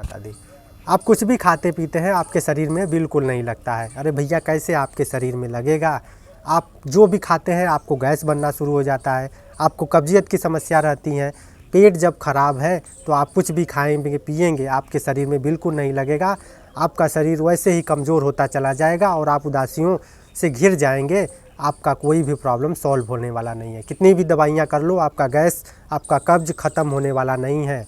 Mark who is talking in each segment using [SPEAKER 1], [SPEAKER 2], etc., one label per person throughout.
[SPEAKER 1] माता दी। आप कुछ भी खाते पीते हैं आपके शरीर में बिल्कुल नहीं लगता है। अरे भैया कैसे आपके शरीर में लगेगा? आप जो भी खाते हैं आपको गैस बनना शुरू हो जाता है, आपको कब्जियत की समस्या रहती है। पेट जब खराब है तो आप कुछ भी खाएंगे पिएंगे आपके शरीर में बिल्कुल नहीं लगेगा। आपका शरीर वैसे ही कमज़ोर होता चला जाएगा और आप उदासियों से घिर जाएंगे। आपका कोई भी प्रॉब्लम सॉल्व होने वाला नहीं है। कितनी भी दवाइयाँ कर लो आपका गैस आपका कब्ज ख़त्म होने वाला नहीं है।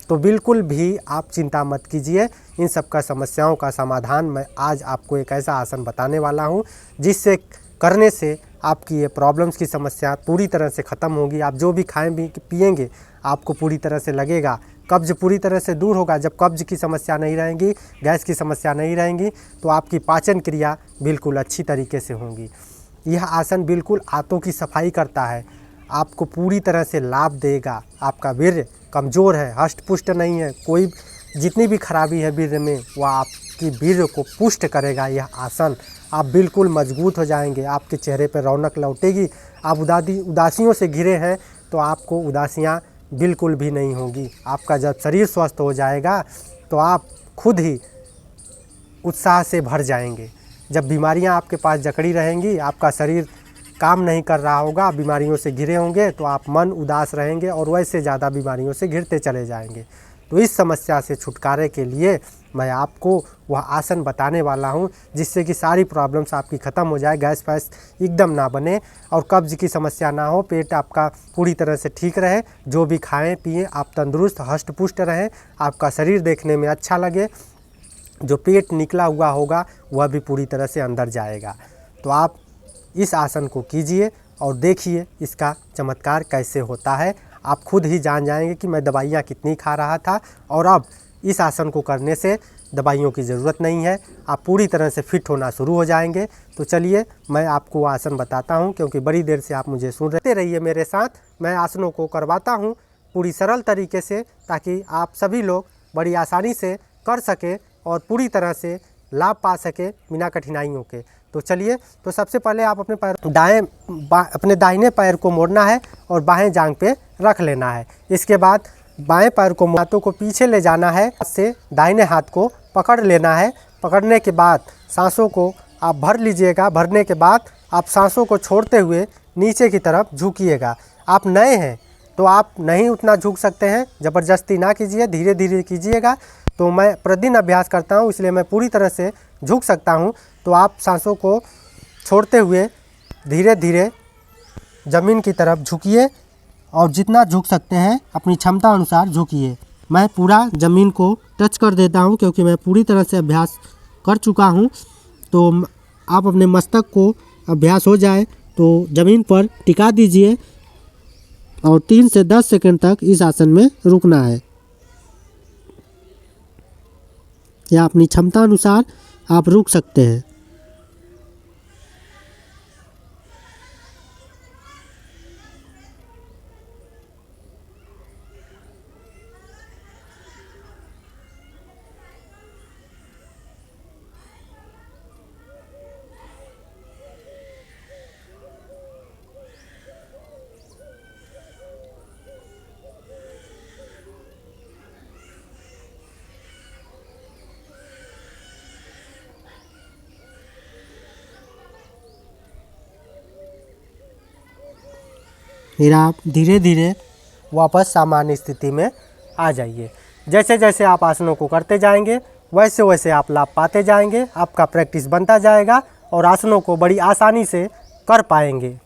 [SPEAKER 1] तो बिल्कुल भी आप चिंता मत कीजिए। इन सब का समस्याओं का समाधान मैं आज आपको एक ऐसा आसन बताने वाला हूँ जिससे करने से आपकी ये प्रॉब्लम्स की समस्या पूरी तरह से ख़त्म होगी। आप जो भी खाएं भी पिएंगे आपको पूरी तरह से लगेगा, कब्ज़ पूरी तरह से दूर होगा। जब कब्ज़ की समस्या नहीं रहेगी, गैस की समस्या नहीं रहेंगी तो आपकी पाचन क्रिया बिल्कुल अच्छी तरीके से होगी। यह आसन बिल्कुल आंतों की सफाई करता है, आपको पूरी तरह से लाभ देगा। आपका वीर्य कमज़ोर है, हष्ट पुष्ट नहीं है, कोई जितनी भी खराबी है वीर्य में वह आपकी वीर्य को पुष्ट करेगा। यह आसन आप बिल्कुल मजबूत हो जाएंगे, आपके चेहरे पर रौनक लौटेगी। आप उदासियों से घिरे हैं तो आपको उदासियाँ बिल्कुल भी नहीं होगी। आपका जब शरीर स्वस्थ हो जाएगा तो आप खुद ही उत्साह से भर जाएंगे। जब बीमारियां आपके पास जकड़ी रहेंगी, आपका शरीर काम नहीं कर रहा होगा, बीमारियों से घिरे होंगे तो आप मन उदास रहेंगे और वैसे ज़्यादा बीमारियों से घिरते चले जाएंगे। तो इस समस्या से छुटकारे के लिए मैं आपको वह आसन बताने वाला हूं जिससे कि सारी प्रॉब्लम्स आपकी ख़त्म हो जाए, गैस फैस एकदम ना बने और कब्ज़ की समस्या ना हो, पेट आपका पूरी तरह से ठीक रहे। जो भी खाएं पिएं आप तंदुरुस्त हष्ट पुष्ट रहें, आपका शरीर देखने में अच्छा लगे, जो पेट निकला हुआ होगा वह भी पूरी तरह से अंदर जाएगा। तो आप इस आसन को कीजिए और देखिए इसका चमत्कार कैसे होता है। आप खुद ही जान जाएंगे कि मैं दवाइयाँ कितनी खा रहा था और अब इस आसन को करने से दवाइयों की ज़रूरत नहीं है, आप पूरी तरह से फिट होना शुरू हो जाएंगे। तो चलिए मैं आपको आसन बताता हूं, क्योंकि बड़ी देर से आप मुझे सुन रहिए मेरे साथ। मैं आसनों को करवाता हूं पूरी सरल तरीके से ताकि आप सभी लोग बड़ी आसानी से कर सकें और पूरी तरह से लाभ पा सके बिना कठिनाइयों के। तो चलिए, तो सबसे पहले आप अपने पैर अपने दाहिने पैर को मोड़ना है और बाएं जांघ पे रख लेना है। इसके बाद बाएं पैर को हाथों को पीछे ले जाना है, से दाहिने हाथ को पकड़ लेना है। पकड़ने के बाद सांसों को आप भर लीजिएगा। भरने के बाद आप सांसों को छोड़ते हुए नीचे की तरफ झुकिएगा। आप नए हैं तो आप नहीं उतना झुक सकते हैं, ज़बरदस्ती ना कीजिए, धीरे धीरे कीजिएगा। तो मैं प्रतिदिन अभ्यास करता हूँ इसलिए मैं पूरी तरह से झुक सकता हूँ। तो आप सांसों को छोड़ते हुए धीरे धीरे ज़मीन की तरफ झुकिए और जितना झुक सकते हैं अपनी क्षमता अनुसार झुकिए। मैं पूरा ज़मीन को टच कर देता हूँ क्योंकि मैं पूरी तरह से अभ्यास कर चुका हूँ। तो आप अपने मस्तक को अभ्यास हो जाए तो ज़मीन पर टिका दीजिए और 3 से 10 सेकंड तक इस आसन में रुकना है, या अपनी क्षमता अनुसार आप रुक सकते हैं। फिर आप धीरे धीरे वापस सामान्य स्थिति में आ जाइए। जैसे जैसे आप आसनों को करते जाएंगे वैसे वैसे आप लाभ पाते जाएंगे, आपका प्रैक्टिस बनता जाएगा और आसनों को बड़ी आसानी से कर पाएंगे।